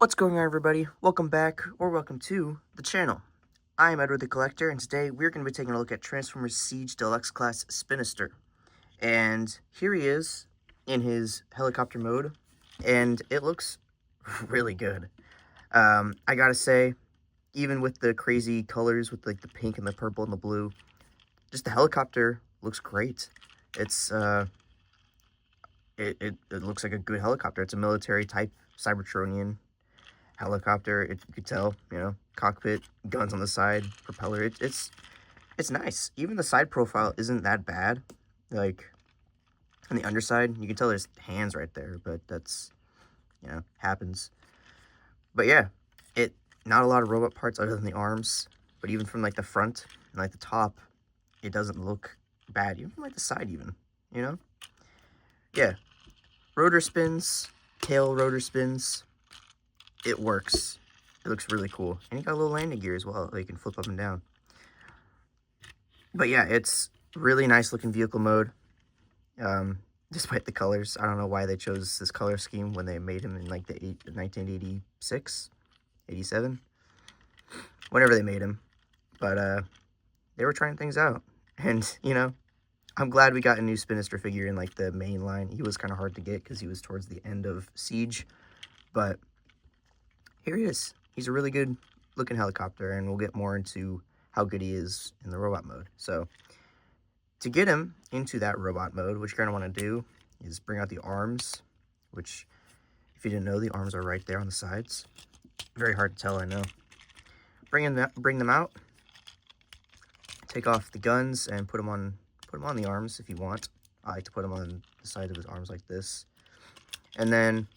What's going on, everybody? Welcome back, or welcome to the channel. I am Edward the Collector, and today we're going to be taking a look at Transformers Siege Deluxe Class Spinister. And here he is in his helicopter mode, and it looks really good. I gotta say, even with the crazy colors with like the pink and the purple and the blue, just the helicopter looks great. It's it looks like a good helicopter. It's a military type Cybertronian helicopter. You could tell, cockpit, guns on the side, propeller. It's nice. Even the side profile isn't that bad. Like on the underside, you can tell there's hands right there, but that's happens. But yeah, not a lot of robot parts other than the arms. But even from like the front and like the top, it doesn't look bad. Even from like the side, yeah. Rotor spins, tail rotor spins. It works. It looks really cool. And you got a little landing gear as well that you can flip up and down. But yeah, it's really nice looking vehicle mode. Despite the colors. I don't know why they chose this color scheme when they made him in like the 1986, 87. Whenever they made him. But they were trying things out. And, I'm glad we got a new Spinister figure in like the main line. He was kind of hard to get because he was towards the end of Siege. But here he is. He's a really good looking helicopter, and we'll get more into how good he is in the robot mode. So to get him into that robot mode, what you're going to want to do is bring out the arms, which, if you didn't know, the arms are right there on the sides. Very hard to tell, I know. Bring them out. Take off the guns and put them on the arms if you want. I like to put them on the side of his arms like this. And then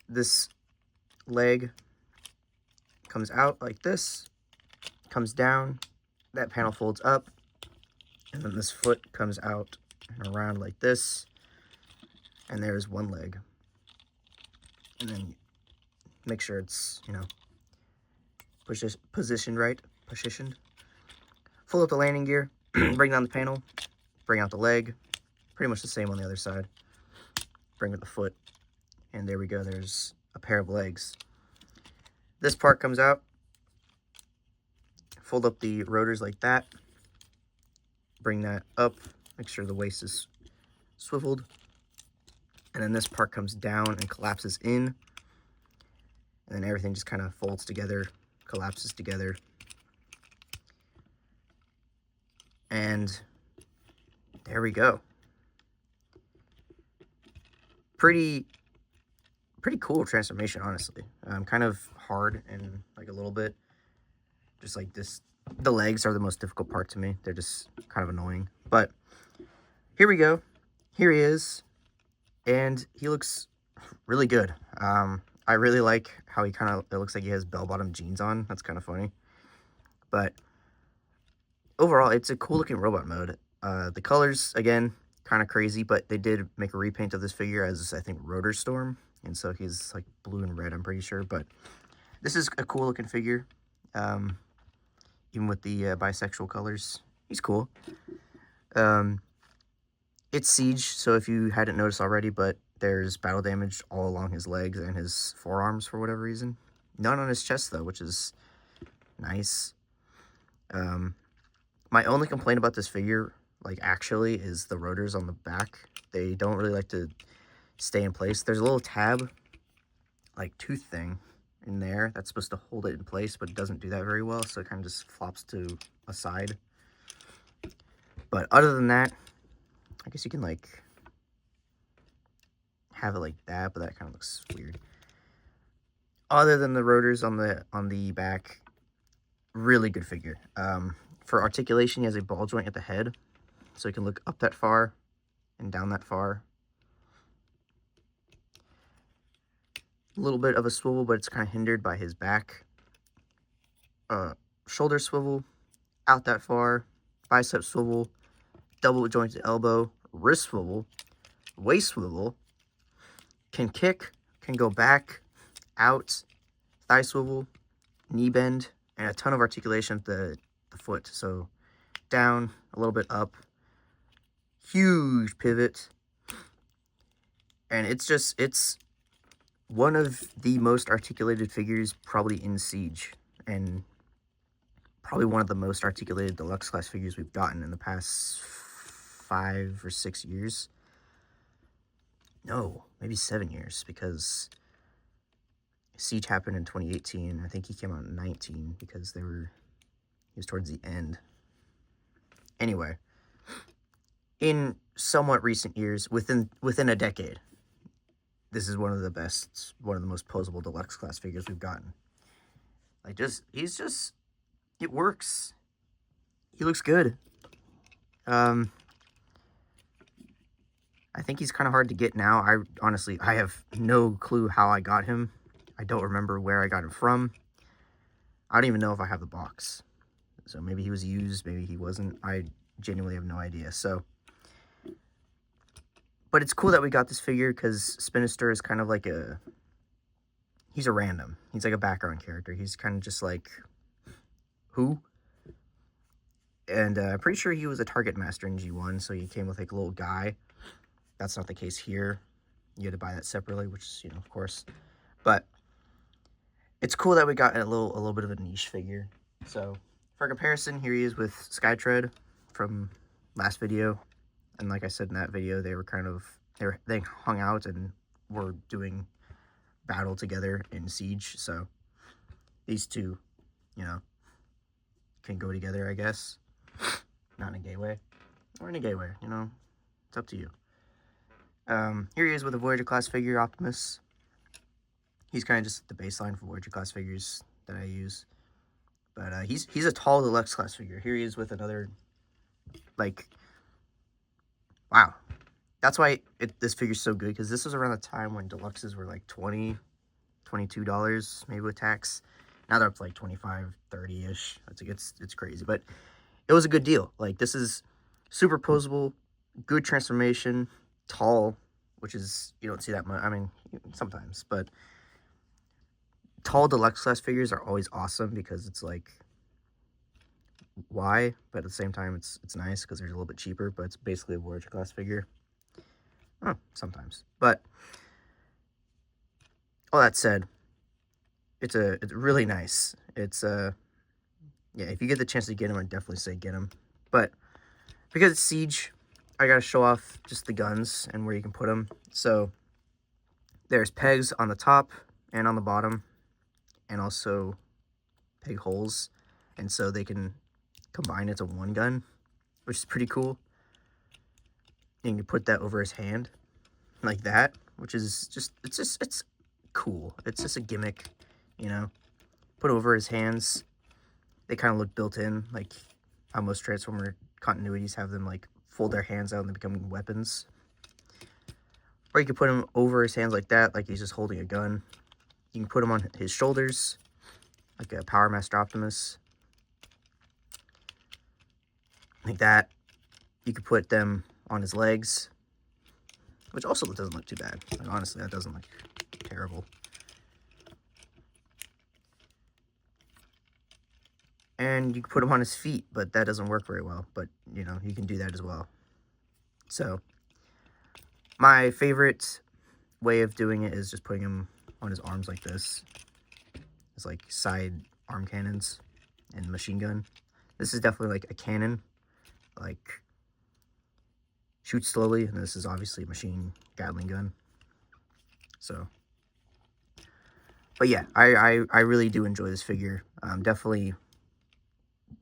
this leg comes out like this, comes down, that panel folds up, and then this foot comes out and around like this, and there's one leg. And then make sure it's, positioned right, Full up the landing gear, bring down the panel, bring out the leg, pretty much the same on the other side. Bring up the foot, and there we go, there's a pair of legs. This part comes out, fold up the rotors like that, bring that up, make sure the waist is swiveled, and then this part comes down and collapses in, and then everything just kind of folds together, collapses together, and there we go. Pretty cool transformation, honestly. Kind of hard and like a little bit, just like this. The legs are the most difficult part to me. They're just kind of annoying. But here we go. Here he is, and he looks really good. I really like how it looks like he has bell-bottom jeans on. That's kind of funny. But overall, it's a cool looking robot mode. The colors, again, kind of crazy, but they did make a repaint of this figure as, I think, Rotor Storm. And so he's like blue and red, I'm pretty sure. But this is a cool looking figure. Even with the bisexual colors, he's cool. It's Siege, so if you hadn't noticed already, but there's battle damage all along his legs and his forearms for whatever reason. None on his chest, though, which is nice. My only complaint about this figure, like, actually, is the rotors on the back. They don't really like to stay in place. There's a little tab, like, tooth thing in there that's supposed to hold it in place, but it doesn't do that very well, so it kind of just flops to a side. But other than that, I guess you can, like, have it like that, but that kind of looks weird. Other than the rotors on the back, really good figure. For articulation, he has a ball joint at the head, so he can look up that far and down that far. A little bit of a swivel, but it's kind of hindered by his back. Shoulder swivel, out that far. Bicep swivel, double jointed elbow, wrist swivel, waist swivel. Can kick, can go back, out, thigh swivel, knee bend, and a ton of articulation at the foot. So down, a little bit up, huge pivot, and it's one of the most articulated figures probably in Siege, and probably one of the most articulated deluxe class figures we've gotten in the past 5 or 6 years. No, maybe 7 years, because Siege happened in 2018. I think he came out in 19 because he was towards the end. Anyway, in somewhat recent years, within a decade, this is one of the best, one of the most posable deluxe class figures we've gotten. Like, it works. He looks good. I think he's kind of hard to get now. I have no clue how I got him. I don't remember where I got him from. I don't even know if I have the box. So maybe he was used, maybe he wasn't. I genuinely have no idea. So, but it's cool that we got this figure because Spinister is kind of like he's a random. He's like a background character. He's kind of just like, who? And I'm pretty sure he was a Target Master in G1, so he came with like a little guy. That's not the case here. You had to buy that separately, which is, of course. But it's cool that we got a little bit of a niche figure. So for comparison, here he is with Skytread from last video. And like I said in that video, they hung out and were doing battle together in Siege. So these two, can go together, I guess. Not in a gay way. Or in a gay way, It's up to you. Here he is with a Voyager class figure, Optimus. He's kind of just the baseline for Voyager class figures that I use. But he's a tall deluxe class figure. Here he is with another, like, wow. That's why this figure's so good, because this was around the time when deluxes were like $20, $22, maybe with tax. Now they're up to like 25, 30-ish. It's crazy, but it was a good deal. Like, this is super posable, good transformation, tall, which is, you don't see that much. I mean, sometimes, but tall deluxe class figures are always awesome because it's like, why? But at the same time, it's nice because they're a little bit cheaper, but it's basically a Voyager class figure. Oh, sometimes. But all that said, it's really nice. Yeah, if you get the chance to get him, I'd definitely say get him. But because it's Siege, I gotta show off just the guns and where you can put them. So there's pegs on the top and on the bottom, and also peg holes, and so they can combine into one gun, which is pretty cool. And you put that over his hand like that, which is it's cool. It's just a gimmick, put over his hands. They kind of look built in, like how most Transformer continuities have them like fold their hands out and they become weapons. Or you can put him over his hands like that, like he's just holding a gun. You can put him on his shoulders, like a Power Master Optimus. Like that. You could put them on his legs, which also doesn't look too bad. Like, honestly, that doesn't look terrible. And you can put him on his feet, but that doesn't work very well. But, you can do that as well. So, my favorite way of doing it is just putting him on his arms like this. It's like side arm cannons and machine gun. This is definitely like a cannon, like shoots slowly, and this is obviously a machine Gatling gun. So, but yeah, I really do enjoy this figure. Definitely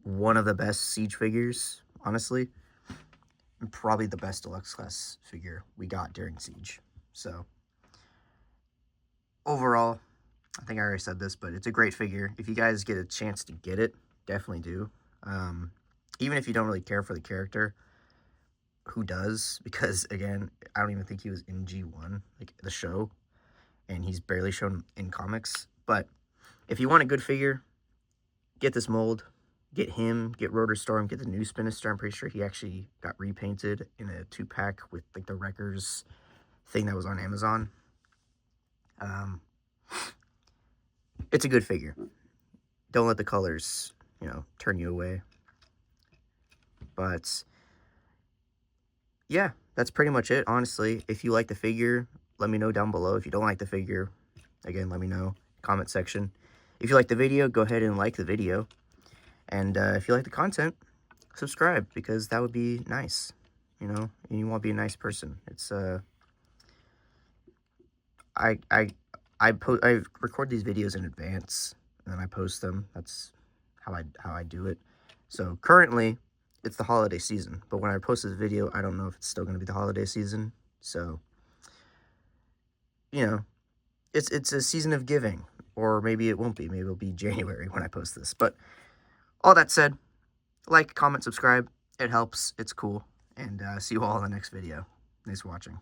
one of the best Siege figures, honestly. And probably the best deluxe class figure we got during Siege. So, overall, I think I already said this, but it's a great figure. If you guys get a chance to get it, definitely do. Even if you don't really care for the character, who does? Because, again, I don't even think he was in G1, like the show, and he's barely shown in comics. But if you want a good figure, get this mold, get him, get Rotor Storm, get the new Spinister. I'm pretty sure he actually got repainted in a 2-pack with like the Wreckers thing that was on Amazon. It's a good figure. Don't let the colors, turn you away. But yeah, that's pretty much it, honestly. If you like the figure, let me know down below. If you don't like the figure, Again, let me know. Comment section. If you like the video, go ahead and like the video. And if you like the content, subscribe, because that would be nice. You know, and you want to be a nice person. It's I record these videos in advance and then I post them. That's how I do it. So currently it's the holiday season, but when I post this video, I don't know if it's still going to be the holiday season. So, you know, it's a season of giving, or maybe it won't be. Maybe it'll be January when I post this. But all that said, like, comment, subscribe. It helps. It's cool. And see you all in the next video. Thanks for watching.